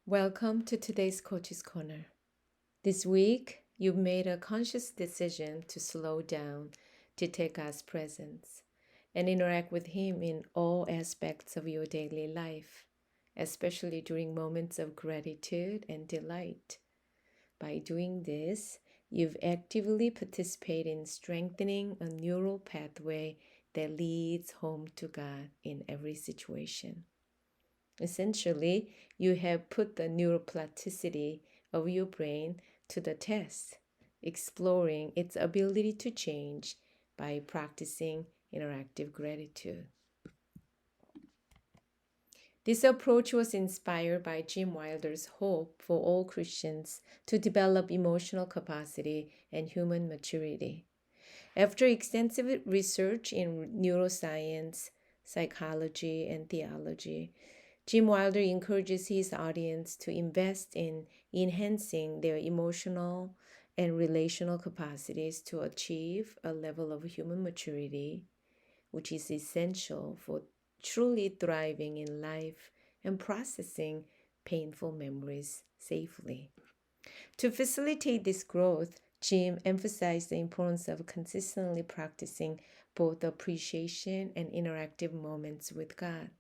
Welcome to today's Coach's Corner. This week, you've made a conscious decision to slow down, to take God's presence, and interact with Him in all aspects of your daily life, especially during moments of gratitude and delight. By doing this, you've actively participated in strengthening a neural pathway that leads home to God in every situation. Essentially, you have put the neuroplasticity of your brain to the test, exploring its ability to change by practicing interactive gratitude. This approach was inspired by Jim Wilder's hope for all Christians to develop emotional capacity and human maturity. After extensive research in neuroscience, psychology, and theology, Jim Wilder encourages his audience to invest in enhancing their emotional and relational capacities to achieve a level of human maturity, which is essential for truly thriving in life and processing painful memories safely. To facilitate this growth, Jim emphasized the importance of consistently practicing both appreciation and interactive moments with God.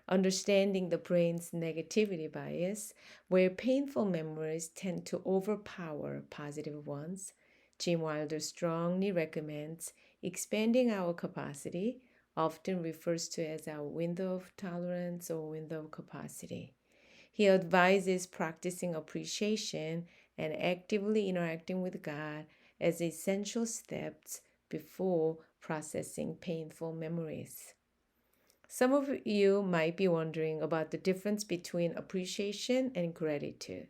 Understanding the brain's negativity bias, where painful memories tend to overpower positive ones, Jim Wilder strongly recommends expanding our capacity, often refers to as our window of tolerance or window of capacity. He advises practicing appreciation and actively interacting with God as essential steps before processing painful memories. Some of you might be wondering about the difference between appreciation and gratitude.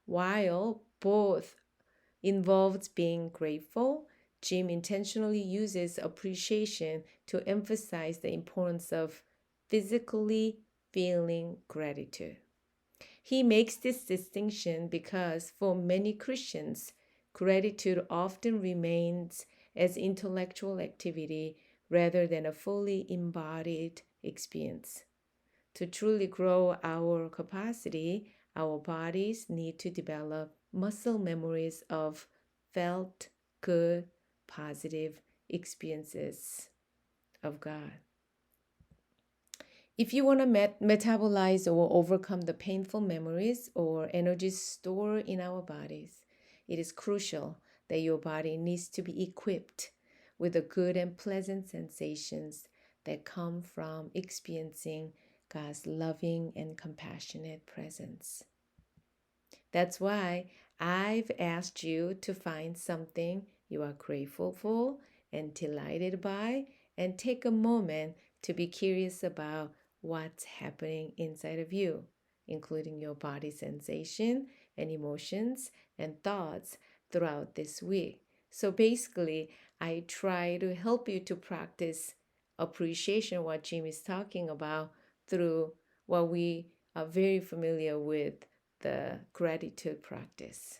While both involves being grateful, Jim intentionally uses appreciation to emphasize the importance of physically feeling gratitude. He makes this distinction because for many Christians, gratitude often remains as intellectual activity rather than a fully embodied experience. To truly grow our capacity, our bodies need to develop muscle memories of felt good, positive experiences of God. If you want to metabolize or overcome the painful memories or energy stored in our bodies, it is crucial that your body needs to be equipped with the good and pleasant sensations that come from experiencing God's loving and compassionate presence. That's why I've asked you to find something you are grateful for and delighted by, and take a moment to be curious about what's happening inside of you, including your body sensation and emotions and thoughts throughout this week. So basically, I try to help you to practice appreciation, what Jim is talking about, through what we are very familiar with, the gratitude practice.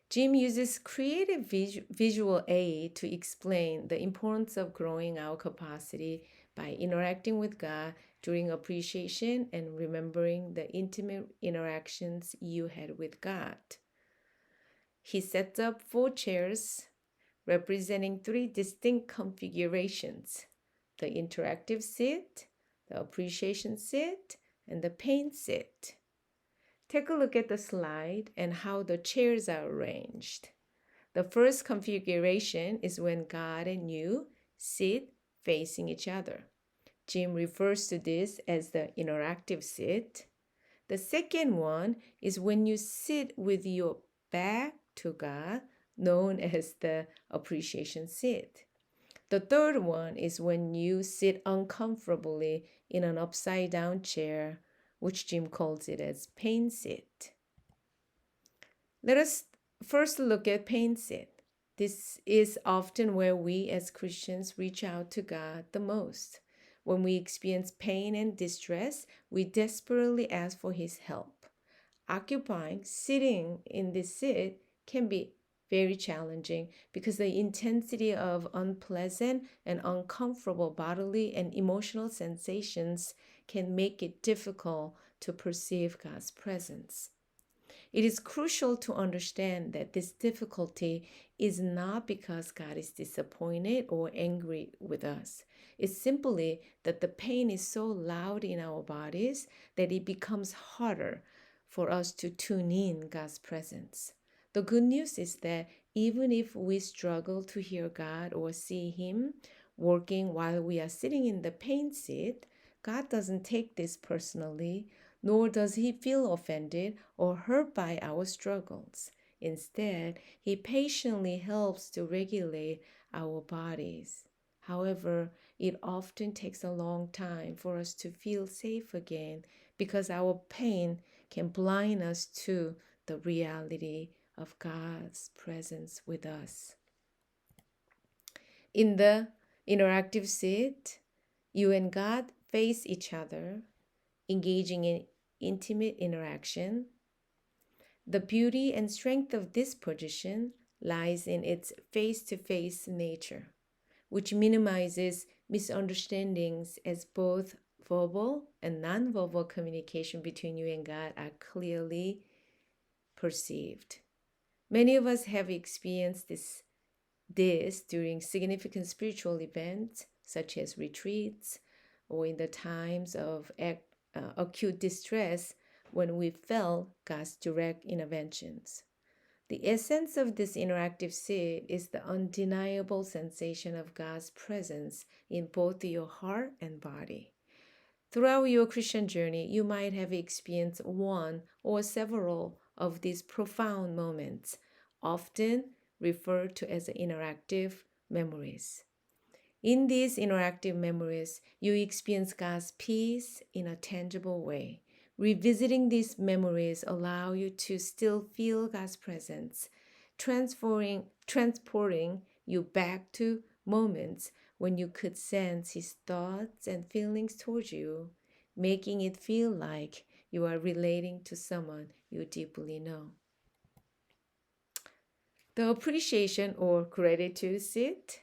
Jim uses creative visual aid to explain the importance of growing our capacity by interacting with God during appreciation and remembering the intimate interactions you had with God. He sets up 4 chairs representing 3 distinct configurations: the interactive sit, the appreciation sit, and the pain sit. Take a look at the slide and how the chairs are arranged. The first configuration is when God and you sit facing each other. Jim refers to this as the interactive sit. The second one is when you sit with your back to God, known as the appreciation sit. The third one is when you sit uncomfortably in an upside down chair, which Jim calls it as pain sit. Let us first look at pain sit. This is often where we as Christians reach out to God the most. When we experience pain and distress, we desperately ask for His help. Sitting in this sit can be very challenging because the intensity of unpleasant and uncomfortable bodily and emotional sensations can make it difficult to perceive God's presence. It is crucial to understand that this difficulty is not because God is disappointed or angry with us. It's simply that the pain is so loud in our bodies that it becomes harder for us to tune in God's presence. The good news is that even if we struggle to hear God or see Him working while we are sitting in the pain seat, God doesn't take this personally, nor does He feel offended or hurt by our struggles. Instead, He patiently helps to regulate our bodies. However, it often takes a long time for us to feel safe again because our pain can blind us to the reality of God's presence with us. In the interactive seat, you and God face each other, engaging in intimate interaction. The beauty and strength of this position lies in its face-to-face nature, which minimizes misunderstandings as both verbal and nonverbal communication between you and God are clearly perceived. Many of us have experienced this during significant spiritual events such as retreats or in the times of acute distress when we felt God's direct interventions. The essence of this interactive seat is the undeniable sensation of God's presence in both your heart and body. Throughout your Christian journey, you might have experienced one or several of these profound moments, often referred to as interactive memories. In these interactive memories, you experience God's peace in a tangible way. Revisiting these memories allow you to still feel God's presence, transporting you back to moments when you could sense His thoughts and feelings towards you, making it feel like you are relating to someone you deeply know. The appreciation or gratitude seat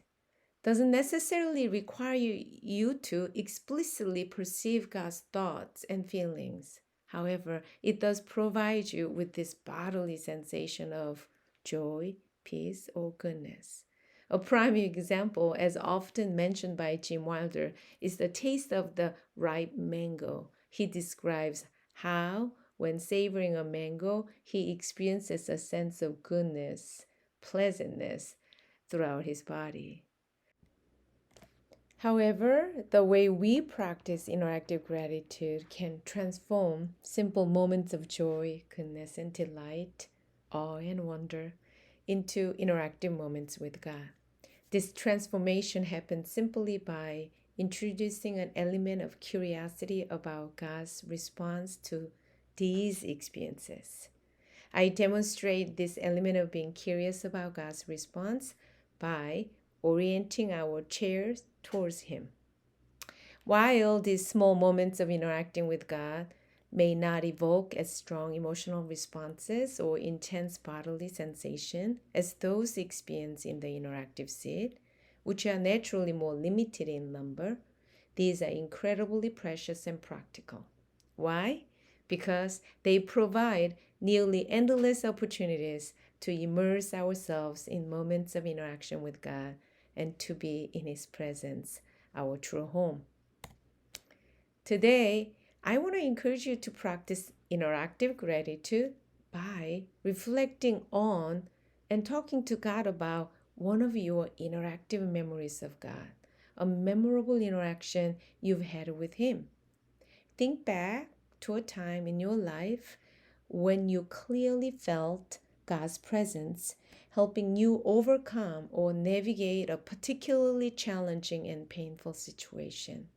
doesn't necessarily require you to explicitly perceive God's thoughts and feelings. However, it does provide you with this bodily sensation of joy, peace, or goodness. A prime example, as often mentioned by Jim Wilder, is the taste of the ripe mango. He describes how, when savoring a mango, he experiences a sense of goodness, pleasantness throughout his body. However, the way we practice interactive gratitude can transform simple moments of joy, goodness, and delight, awe, and wonder into interactive moments with God. This transformation happens simply by introducing an element of curiosity about God's response to these experiences. I demonstrate this element of being curious about God's response by orienting our chairs towards Him. While these small moments of interacting with God may not evoke as strong emotional responses or intense bodily sensation as those experienced in the interactive seat, which are naturally more limited in number, these are incredibly precious and practical. Why? Because they provide nearly endless opportunities to immerse ourselves in moments of interaction with God and to be in His presence, our true home. Today, I want to encourage you to practice interactive gratitude by reflecting on and talking to God about one of your interactive memories of God, a memorable interaction you've had with Him. Think back to a time in your life when you clearly felt God's presence helping you overcome or navigate a particularly challenging and painful situation.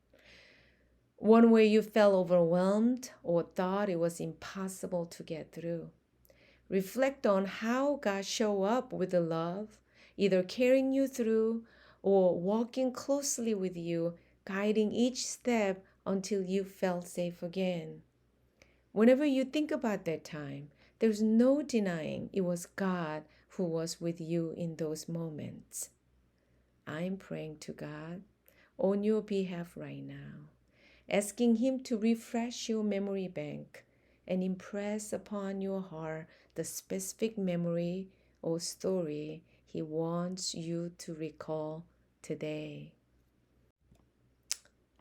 One where you felt overwhelmed or thought it was impossible to get through. Reflect on how God showed up with the love, either carrying you through or walking closely with you, guiding each step until you felt safe again. Whenever you think about that time, there's no denying it was God who was with you in those moments. I'm praying to God on your behalf right now. asking Him to refresh your memory bank and impress upon your heart the specific memory or story He wants you to recall today.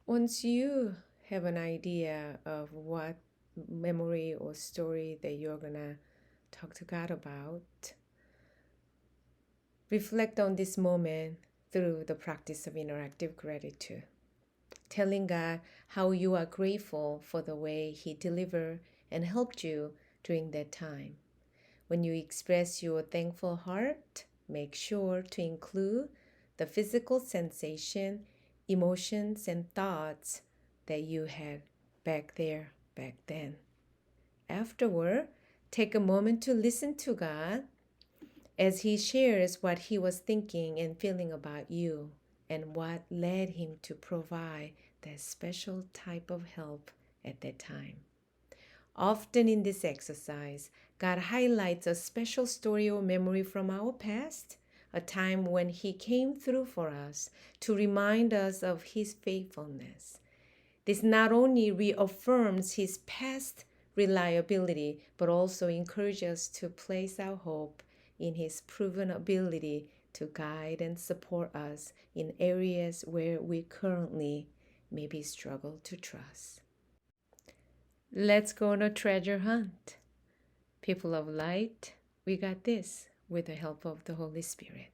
Once you have an idea of what memory or story that you're going to talk to God about, reflect on this moment through the practice of interactive gratitude, telling God how you are grateful for the way He delivered and helped you during that time. When you express your thankful heart, make sure to include the physical sensation, emotions, and thoughts that you had back then. Afterward, take a moment to listen to God as He shares what He was thinking and feeling about you and what led Him to provide that special type of help at that time. Often in this exercise, God highlights a special story or memory from our past, a time when He came through for us to remind us of His faithfulness. This not only reaffirms His past reliability, but also encourages us to place our hope in His proven ability to guide and support us in areas where we currently maybe struggle to trust. Let's go on a treasure hunt. People of light, we got this with the help of the Holy Spirit.